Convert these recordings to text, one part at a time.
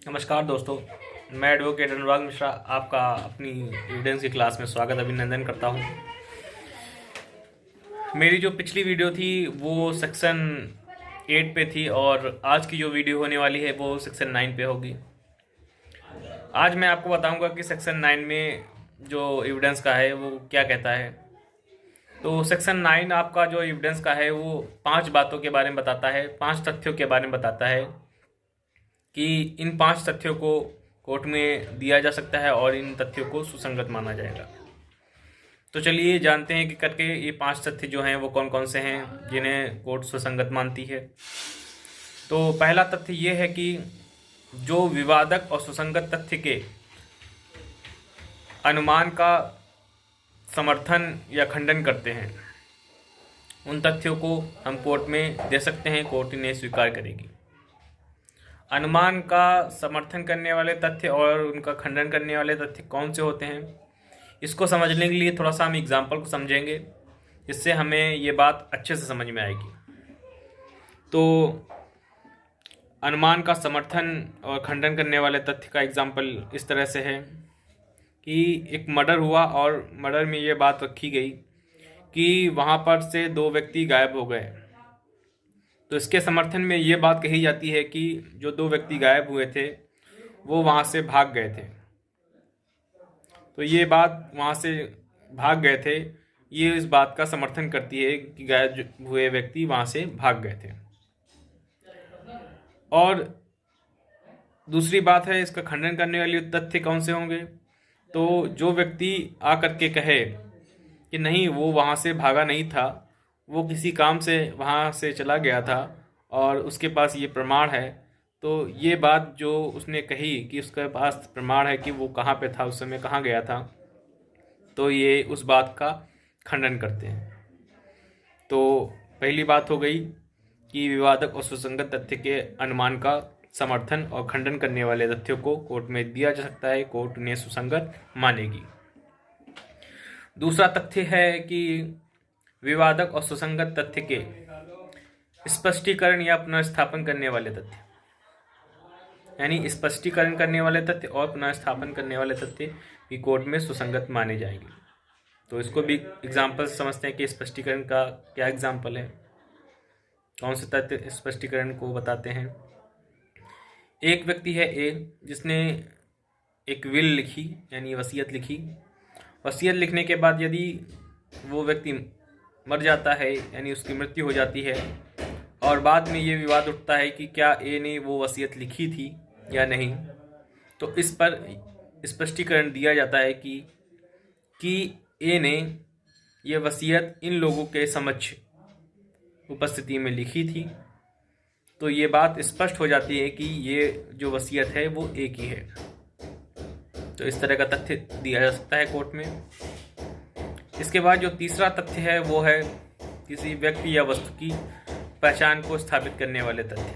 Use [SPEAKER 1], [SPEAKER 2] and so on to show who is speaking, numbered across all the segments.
[SPEAKER 1] नमस्कार दोस्तों, मैं एडवोकेट अनुराग मिश्रा आपका अपनी एविडेंस की क्लास में स्वागत अभिनंदन करता हूं। मेरी जो पिछली वीडियो थी वो सेक्शन 8 पे थी और आज की जो वीडियो होने वाली है वो सेक्शन 9 पे होगी। आज मैं आपको बताऊंगा कि सेक्शन 9 में जो एविडेंस का है वो क्या कहता है। तो सेक्शन 9 आपका जो एविडेंस का है वो 5 बातों के बारे में बताता है, 5 तथ्यों के बारे में बताता है कि इन 5 तथ्यों को कोर्ट में दिया जा सकता है और इन तथ्यों को सुसंगत माना जाएगा। तो चलिए जानते हैं कि करके ये 5 तथ्य जो हैं वो कौन कौन से हैं जिन्हें कोर्ट सुसंगत मानती है। तो पहला तथ्य ये है कि जो विवादक और सुसंगत तथ्य के अनुमान का समर्थन या खंडन करते हैं उन तथ्यों को हम कोर्ट में दे सकते हैं, कोर्ट इन्हें स्वीकार करेगी। अनुमान का समर्थन करने वाले तथ्य और उनका खंडन करने वाले तथ्य कौन से होते हैं, इसको समझने के लिए थोड़ा सा हम एग्जाम्पल को समझेंगे, जिससे हमें ये बात अच्छे से समझ में आएगी। तो अनुमान का समर्थन और खंडन करने वाले तथ्य का एग्जाम्पल इस तरह से है कि एक मर्डर हुआ और मर्डर में ये बात रखी गई कि वहाँ पर से 2 व्यक्ति गायब हो गए। तो इसके समर्थन में ये बात कही जाती है कि जो 2 व्यक्ति गायब हुए थे वो वहाँ से भाग गए थे। तो ये बात वहाँ से भाग गए थे, ये इस बात का समर्थन करती है कि गायब हुए व्यक्ति वहाँ से भाग गए थे। और दूसरी बात है, इसका खंडन करने वाले तथ्य कौन से होंगे। तो जो व्यक्ति आकर के कहे कि नहीं वो वहाँ से भागा नहीं था, वो किसी काम से वहाँ से चला गया था और उसके पास ये प्रमाण है, तो ये बात जो उसने कही कि उसके पास प्रमाण है कि वो कहाँ पे था, उस समय कहाँ गया था, तो ये उस बात का खंडन करते हैं। तो पहली बात हो गई कि विवादक और सुसंगत तथ्य के अनुमान का समर्थन और खंडन करने वाले तथ्यों को कोर्ट में दिया जा सकता है, कोर्ट उन्हें सुसंगत मानेगी। दूसरा तथ्य है कि विवादक और सुसंगत तथ्य के स्पष्टीकरण या पुनर्स्थापन करने वाले तथ्य, यानी स्पष्टीकरण करने वाले तथ्य और पुनर्स्थापन करने वाले तथ्य भी कोर्ट में सुसंगत माने जाएंगे। तो इसको भी एग्जाम्पल समझते हैं कि स्पष्टीकरण का क्या एग्जाम्पल है, कौन से तथ्य स्पष्टीकरण को बताते हैं। एक व्यक्ति है ए, जिसने एक विल लिखी यानी वसीयत लिखी। वसीयत लिखने के बाद यदि वो व्यक्ति मर जाता है यानी उसकी मृत्यु हो जाती है और बाद में ये विवाद उठता है कि क्या ए ने वो वसीयत लिखी थी या नहीं, तो इस पर स्पष्टीकरण दिया जाता है कि ए ने ये वसीयत इन लोगों के समक्ष उपस्थिति में लिखी थी। तो ये बात स्पष्ट हो जाती है कि ये जो वसीयत है वो ए की है। तो इस तरह का तथ्य दिया जा सकता है कोर्ट में। इसके बाद जो तीसरा तथ्य है वो है किसी व्यक्ति या वस्तु की पहचान को स्थापित करने वाले तथ्य।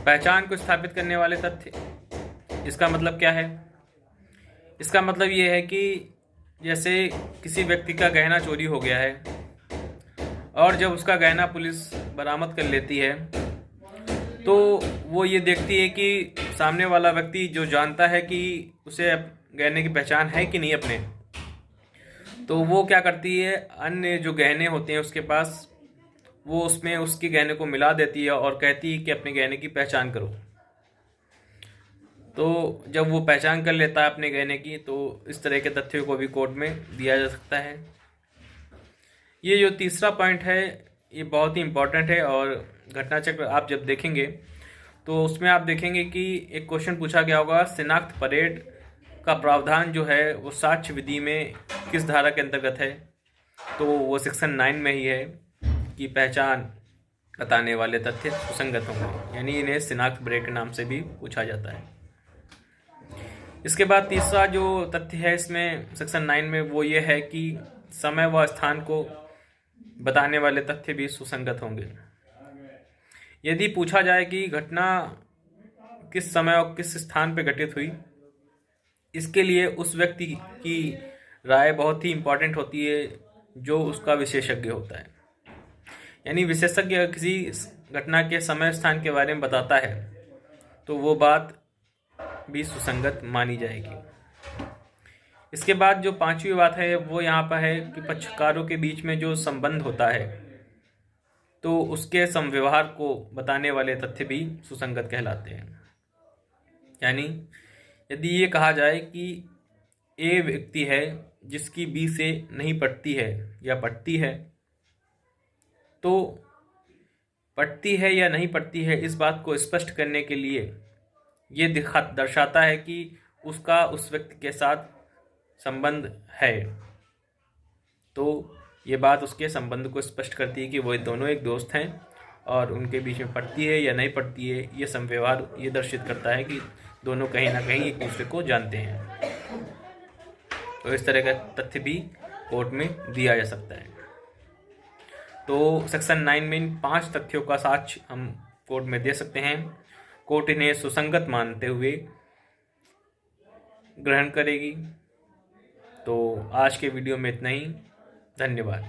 [SPEAKER 1] पहचान को स्थापित करने वाले तथ्य, इसका मतलब क्या है। इसका मतलब ये है कि जैसे किसी व्यक्ति का गहना चोरी हो गया है और जब उसका गहना पुलिस बरामद कर लेती है तो वो ये देखती है कि सामने वाला व्यक्ति जो जानता है कि उसे गहने की पहचान है कि नहीं अपने, तो वो क्या करती है, अन्य जो गहने होते हैं उसके पास, वो उसमें उसके गहने को मिला देती है और कहती है कि अपने गहने की पहचान करो। तो जब वो पहचान कर लेता है अपने गहने की, तो इस तरह के तथ्यों को भी कोर्ट में दिया जा सकता है। ये जो तीसरा पॉइंट है ये बहुत ही इम्पोर्टेंट है और घटना चक्र आप जब देखेंगे तो उसमें आप देखेंगे कि एक क्वेश्चन पूछा गया होगा, शिनाख्त परेड का प्रावधान जो है वो साक्ष्य विधि में किस धारा के अंतर्गत है। तो वो सेक्शन 9 में ही है कि पहचान बताने वाले तथ्य सुसंगत होंगे, यानी इन्हें शिनाख्त परेड के नाम से भी पूछा जाता है। इसके बाद तीसरा जो तथ्य है इसमें सेक्शन 9 में वो ये है कि समय व स्थान को बताने वाले तथ्य भी सुसंगत होंगे। यदि पूछा जाए कि घटना किस समय और किस स्थान पर घटित हुई, इसके लिए उस व्यक्ति की राय बहुत ही इम्पोर्टेंट होती है जो उसका विशेषज्ञ होता है। यानी विशेषज्ञ किसी घटना के समय स्थान के बारे में बताता है तो वो बात भी सुसंगत मानी जाएगी। इसके बाद जो पांचवी बात है वो यहाँ पर है कि पक्षकारों के बीच में जो संबंध होता है तो उसके समव्यवहार को बताने वाले तथ्य भी सुसंगत कहलाते हैं। यानी यदि ये कहा जाए कि ए व्यक्ति है जिसकी बी से नहीं पटती है या पटती है, तो पटती है या नहीं पटती है इस बात को स्पष्ट करने के लिए ये दर्शाता है कि उसका उस व्यक्ति के साथ संबंध है। तो ये बात उसके संबंध को स्पष्ट करती है कि वो दोनों एक दोस्त हैं और उनके बीच में पटती है या नहीं पटती है, ये संव्यवहार ये दर्शित करता है कि दोनों कहीं ना कहीं एक दूसरे को जानते हैं। तो इस तरह का तथ्य भी कोर्ट में दिया जा सकता है। तो सेक्शन 9 में इन 5 तथ्यों का साक्ष्य हम कोर्ट में दे सकते हैं। कोर्ट इन्हें सुसंगत मानते हुए ग्रहण करेगी। तो आज के वीडियो में इतना ही। धन्यवाद।